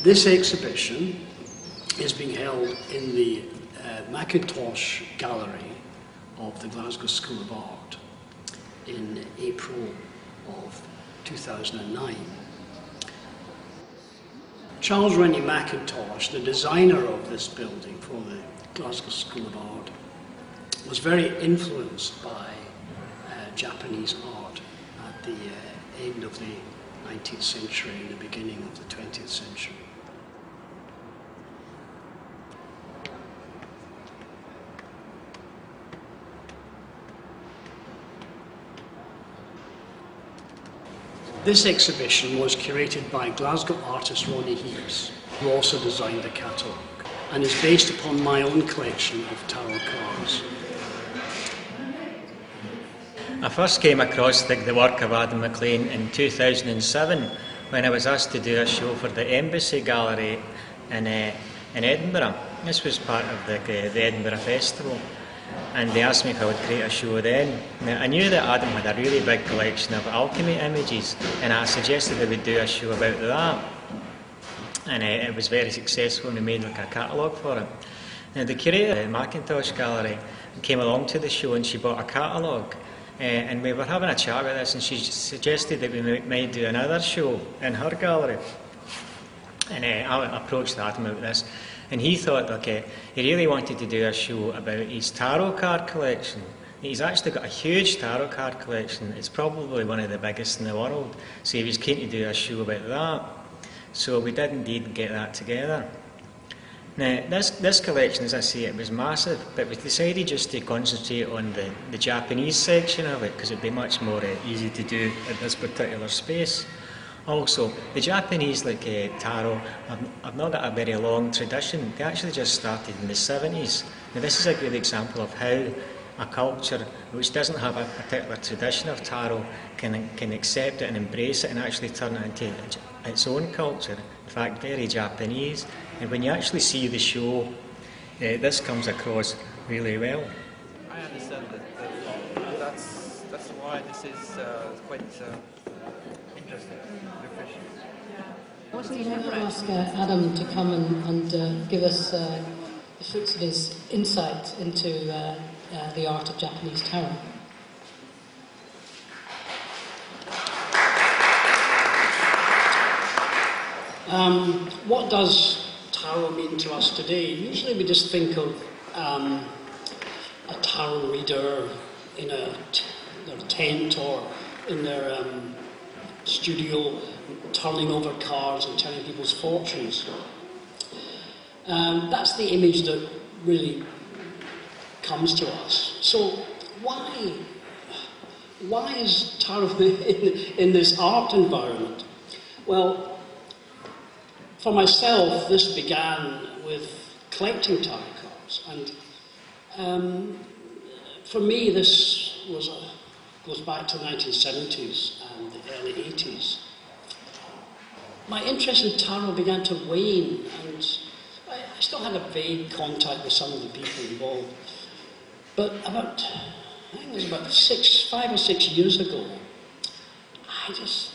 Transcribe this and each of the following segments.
This exhibition is being held in the Mackintosh Gallery of the Glasgow School of Art in April of 2009. Charles Rene Mackintosh, the designer of this building for the Glasgow School of Art, was very influenced by Japanese art at the end of the 19th century and the beginning of the 20th century. This exhibition was curated by Glasgow artist Ronnie Heeps, who also designed the catalogue, and is based upon my own collection of tarot cards. I first came across the work of Adam McLean in 2007 when I was asked to do a show for the Embassy Gallery in Edinburgh. This was part of the Edinburgh Festival, and they asked me if I would create a show then. Now, I knew that Adam had a really big collection of alchemy images, and I suggested they would do a show about that. And it was very successful, and we made like a catalogue for it. Now, the curator at the Mackintosh Gallery came along to the show and she bought a catalogue. And we were having a chat about this, and she suggested that we might do another show in her gallery. And I approached Adam about this, and he thought, okay, he really wanted to do a show about his tarot card collection. He's actually got a huge tarot card collection. It's probably one of the biggest in the world, so he was keen to do a show about that. So we did indeed get that together. Now, this collection, as I say, it was massive, but we decided just to concentrate on the Japanese section of it, because it would be much more easy to do at this particular space. Also, the Japanese, like tarot, have not got a very long tradition. They actually just started in the 70s. Now, this is a good example of how a culture which doesn't have a particular tradition of tarot can accept it and embrace it and actually turn it into its own culture. In fact, very Japanese. And when you actually see the show, this comes across really well. I understand that that's why this is quite interesting, refreshing. Can I ask Adam to come and give us the fruits of his insight into the art of Japanese tarot? What does tarot mean to us today? Usually we just think of a tarot reader in their tent or in their studio turning over cards and telling people's fortunes. That's the image that really comes to us. So why is tarot in this art environment? Well, for myself, this began with collecting tarot cards, and for me, this goes back to the 1970s and the early 80s. My interest in tarot began to wane, and I still had a vague contact with some of the people involved. But I think it was about 5 or 6 years ago, I just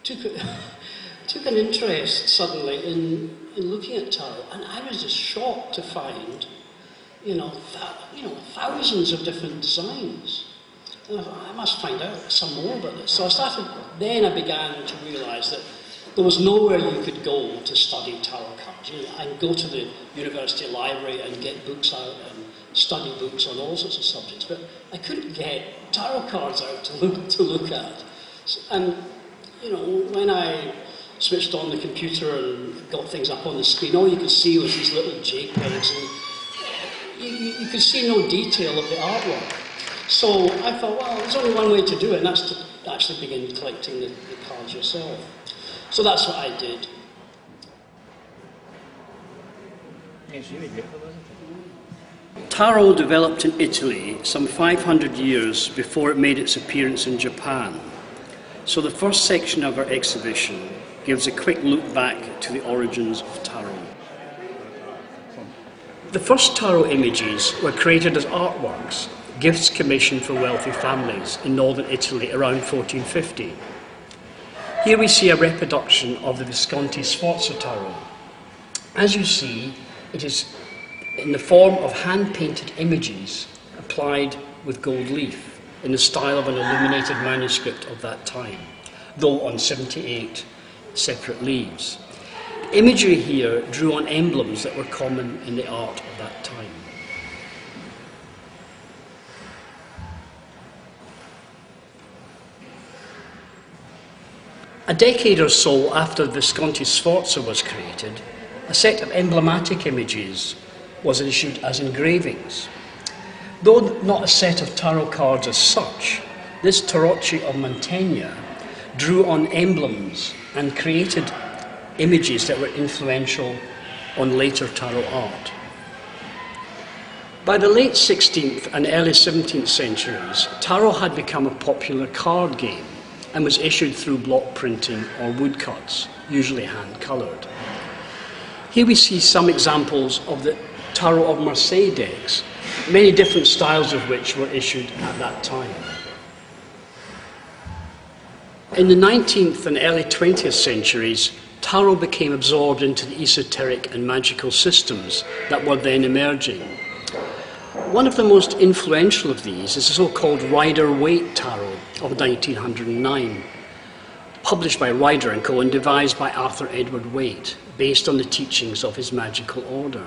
took an interest suddenly in looking at tarot, and I was just shocked to find, thousands of different designs. And I thought, I must find out some more about this. So I began to realise that there was nowhere you could go to study tarot cards. I could go to the university library and get books out and study books on all sorts of subjects, but I couldn't get tarot cards out to look at. And when I switched on the computer and got things up on the screen, all you could see was these little JPEGs, and you could see no detail of the artwork. So I thought, well, there's only one way to do it, and that's to actually begin collecting the cards yourself. So that's what I did. It's really beautiful, isn't it? Tarot developed in Italy some 500 years before it made its appearance in Japan. So the first section of our exhibition gives a quick look back to the origins of tarot. The first tarot images were created as artworks, gifts commissioned for wealthy families in northern Italy around 1450. Here we see a reproduction of the Visconti Sforza tarot, As you see, it is in the form of hand-painted images applied with gold leaf in the style of an illuminated manuscript of that time, though on 78 separate leaves. The imagery here drew on emblems that were common in the art of that time. A decade or so after the Visconti Sforza was created, a set of emblematic images was issued as engravings. Though not a set of tarot cards as such, this Tarocchi of Mantegna drew on emblems and created images that were influential on later tarot art. By the late 16th and early 17th centuries, tarot had become a popular card game and was issued through block printing or woodcuts, usually hand-coloured. Here we see some examples of the Tarot of Marseille decks, many different styles of which were issued at that time. In the 19th and early 20th centuries, tarot became absorbed into the esoteric and magical systems that were then emerging. One of the most influential of these is the so-called Rider-Waite Tarot of 1909, published by Rider & Co. and devised by Arthur Edward Waite, based on the teachings of his magical order.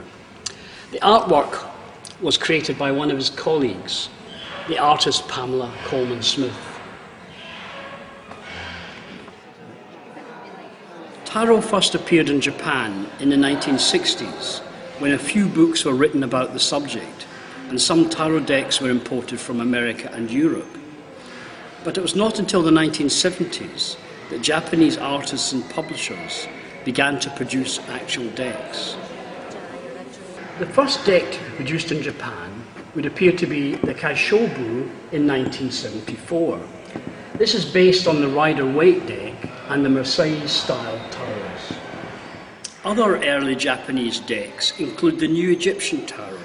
The artwork was created by one of his colleagues, the artist Pamela Coleman Smith. Tarot first appeared in Japan in the 1960s, when a few books were written about the subject, and some tarot decks were imported from America and Europe. But it was not until the 1970s that Japanese artists and publishers began to produce actual decks. The first deck to be produced in Japan would appear to be the Kaishobu in 1974. This is based on the Rider-Waite deck and the Marseille-style tarots. Other early Japanese decks include the New Egyptian Tarot,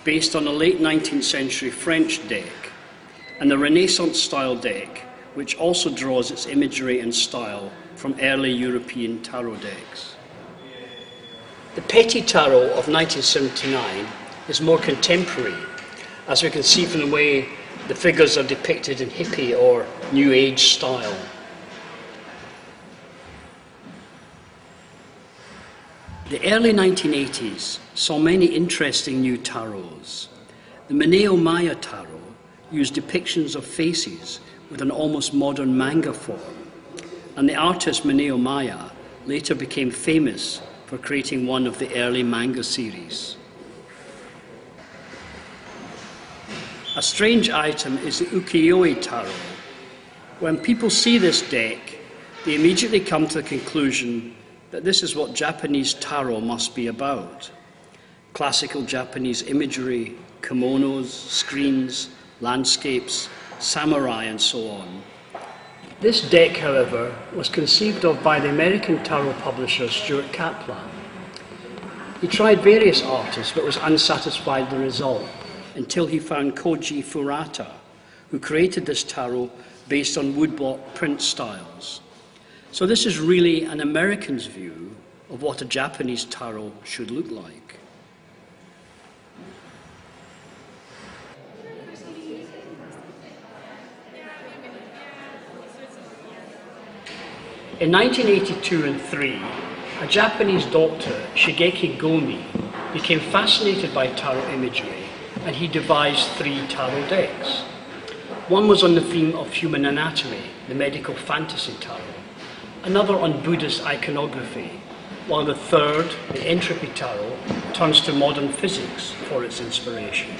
based on a late 19th century French deck, and the Renaissance-style deck, which also draws its imagery and style from early European tarot decks. The Petit Tarot of 1979 is more contemporary, as we can see from the way the figures are depicted in hippie or New Age style. The early 1980s saw many interesting new tarots. The Mineo Maya Tarot used depictions of faces with an almost modern manga form, and the artist Mineo Maya later became famous for creating one of the early manga series. A strange item is the Ukiyo-e Tarot. When people see this deck, they immediately come to the conclusion that this is what Japanese tarot must be about. Classical Japanese imagery, kimonos, screens, landscapes, samurai, and so on. This deck, however, was conceived of by the American tarot publisher Stuart Kaplan. He tried various artists but was unsatisfied with the result until he found Koji Furata, who created this tarot based on woodblock print styles. So this is really an American's view of what a Japanese tarot should look like. In 1982 and 3, a Japanese doctor, Shigeki Gomi, became fascinated by tarot imagery, and he devised 3 tarot decks. One was on the theme of human anatomy, the medical fantasy tarot, another on Buddhist iconography, while the third, the entropy tarot, turns to modern physics for its inspiration.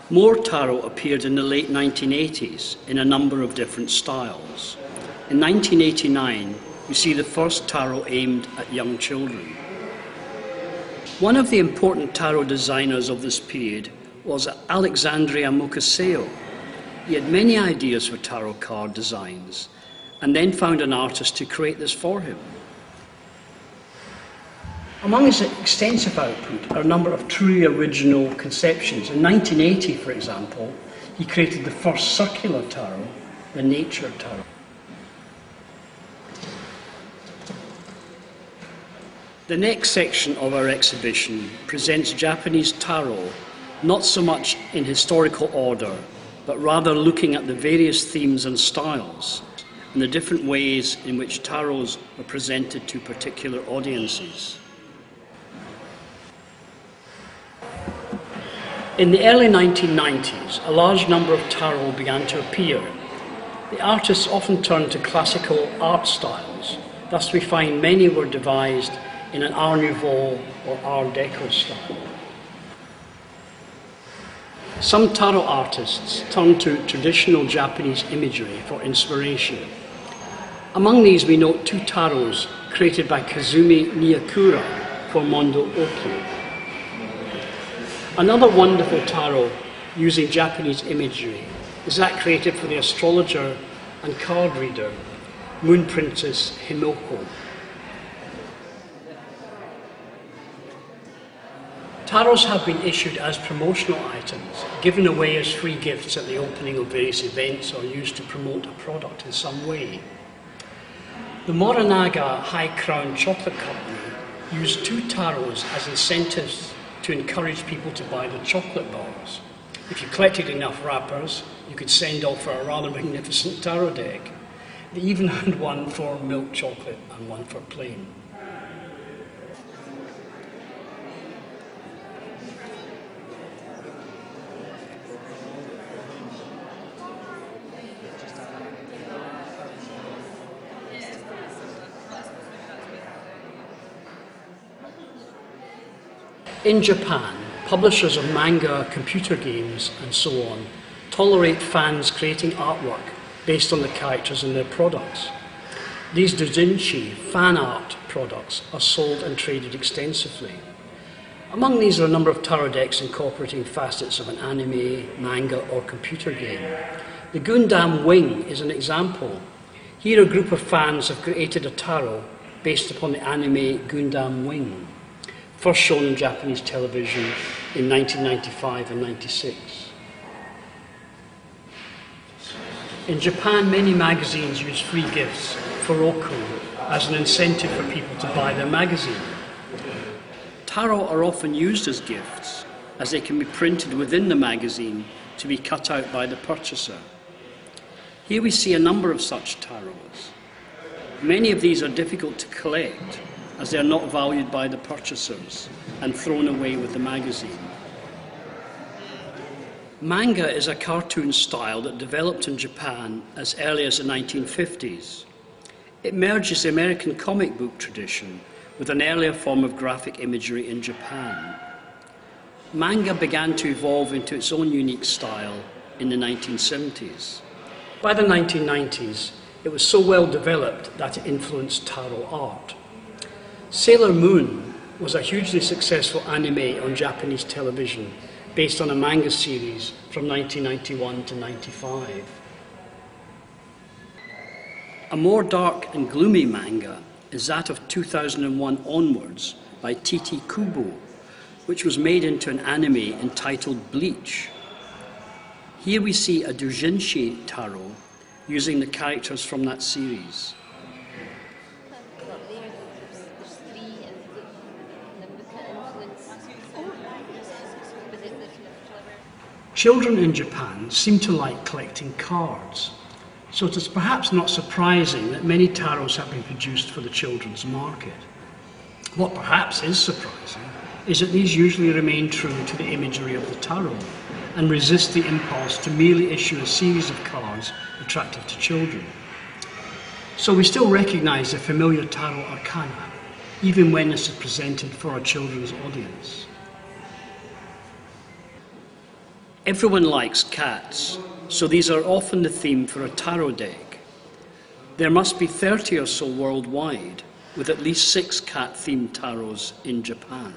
More tarot appeared in the late 1980s in a number of different styles. In 1989, we see the first tarot aimed at young children. One of the important tarot designers of this period was Alexandria Mukaseo. He had many ideas for tarot card designs and then found an artist to create this for him. Among his extensive output are a number of truly original conceptions. In 1980, for example, He created the first circular taro, the nature taro. The next section of our exhibition presents Japanese taro, not so much in historical order, but rather looking at the various themes and styles, and the different ways in which taros are presented to particular audiences. In the early 1990s, a large number of taro began to appear. The artists often turned to classical art styles, thus we find many were devised in an Art Nouveau or Art Deco style. Some taro artists turned to traditional Japanese imagery for inspiration. Among these we note two taros created by Kazumi Niyakura for Mondo Oki. Another wonderful taro using Japanese imagery is that created for the astrologer and card reader, Moon Princess Hinoko. Taros have been issued as promotional items, given away as free gifts at the opening of various events or used to promote a product in some way. The Morinaga High Crown Chocolate Company used two taros as incentives to encourage people to buy the chocolate bars. If you collected enough wrappers, you could send off for a rather magnificent taro deck. They even had one for milk chocolate and one for plain. In Japan, publishers of manga, computer games, and so on tolerate fans creating artwork based on the characters in their products. These doujinshi, fan art products, are sold and traded extensively. Among these are a number of taro decks incorporating facets of an anime, manga, or computer game. The Gundam Wing is an example. Here a group of fans have created a taro based upon the anime Gundam Wing, first shown on Japanese television in 1995 and 96. In Japan, many magazines use free gifts for Roku as an incentive for people to buy their magazine. Taro are often used as gifts, as they can be printed within the magazine to be cut out by the purchaser. Here we see a number of such taros. Many of these are difficult to collect, as they are not valued by the purchasers and thrown away with the magazine. Manga is a cartoon style that developed in Japan as early as the 1950s. It merges the American comic book tradition with an earlier form of graphic imagery in Japan. Manga began to evolve into its own unique style in the 1970s. By the 1990s, it was so well developed that it influenced taro art. Sailor Moon was a hugely successful anime on Japanese television based on a manga series from 1991 to 95. A more dark and gloomy manga is that of 2001 onwards by Titi Kubo, which was made into an anime entitled Bleach. Here we see a doujinshi taro using the characters from that series. Children in Japan seem to like collecting cards, so it is perhaps not surprising that many taros have been produced for the children's market. What perhaps is surprising is that these usually remain true to the imagery of the taro and resist the impulse to merely issue a series of cards attractive to children. So we still recognize the familiar taro arcana, even when this is presented for a children's audience. Everyone likes cats, so these are often the theme for a taro deck. There must be 30 or so worldwide, with at least 6 cat-themed taros in Japan.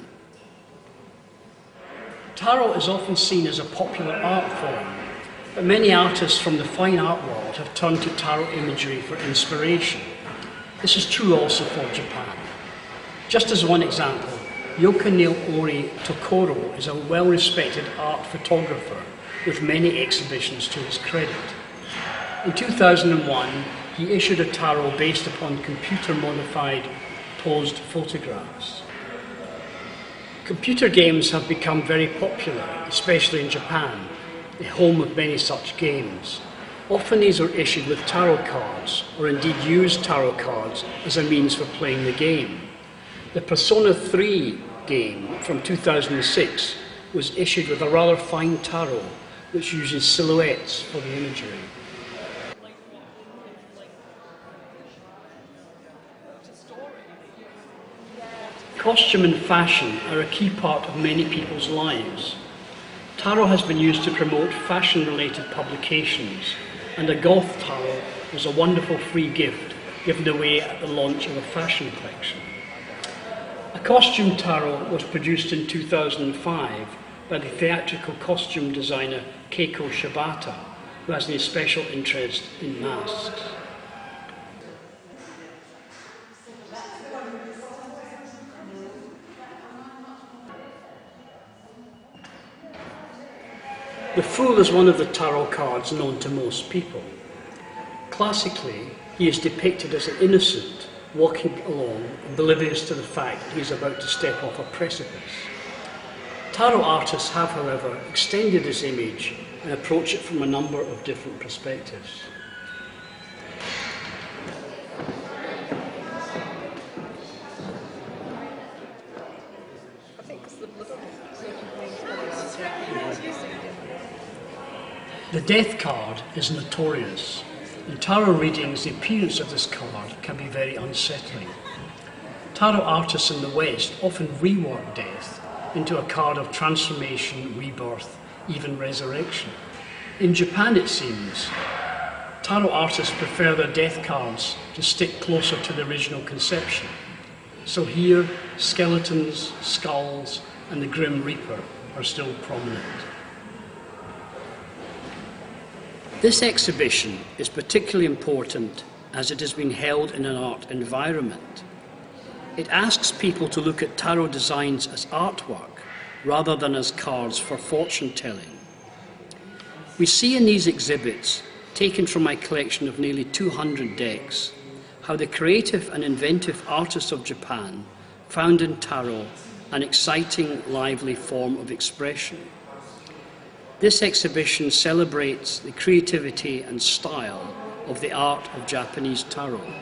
Taro is often seen as a popular art form, but many artists from the fine art world have turned to taro imagery for inspiration. This is true also for Japan. Just as one example, Yokanil Ori Tokoro is a well-respected art photographer with many exhibitions to his credit. In 2001, he issued a tarot based upon computer-modified posed photographs. Computer games have become very popular, especially in Japan, the home of many such games. Often these are issued with tarot cards, or indeed use tarot cards as a means for playing the game. The Persona 3 game from 2006 was issued with a rather fine tarot, which uses silhouettes for the imagery. Costume and fashion are a key part of many people's lives. Tarot has been used to promote fashion-related publications, and a goth tarot was a wonderful free gift given away at the launch of a fashion collection. A costume tarot was produced in 2005 by the theatrical costume designer Keiko Shibata, who has an special interest in masks. The Fool is one of the tarot cards known to most people. Classically, he is depicted as an innocent, walking along, oblivious to the fact that he is about to step off a precipice. Tarot artists have, however, extended this image and approach it from a number of different perspectives. The Death card is notorious. In tarot readings, the appearance of this card can be very unsettling. Tarot artists in the West often rework death into a card of transformation, rebirth, even resurrection. In Japan, it seems, tarot artists prefer their death cards to stick closer to the original conception. So here, skeletons, skulls, and the Grim Reaper are still prominent. This exhibition is particularly important as it has been held in an art environment. It asks people to look at tarot designs as artwork rather than as cards for fortune telling. We see in these exhibits, taken from my collection of nearly 200 decks, how the creative and inventive artists of Japan found in tarot an exciting, lively form of expression. This exhibition celebrates the creativity and style of the art of Japanese tarot.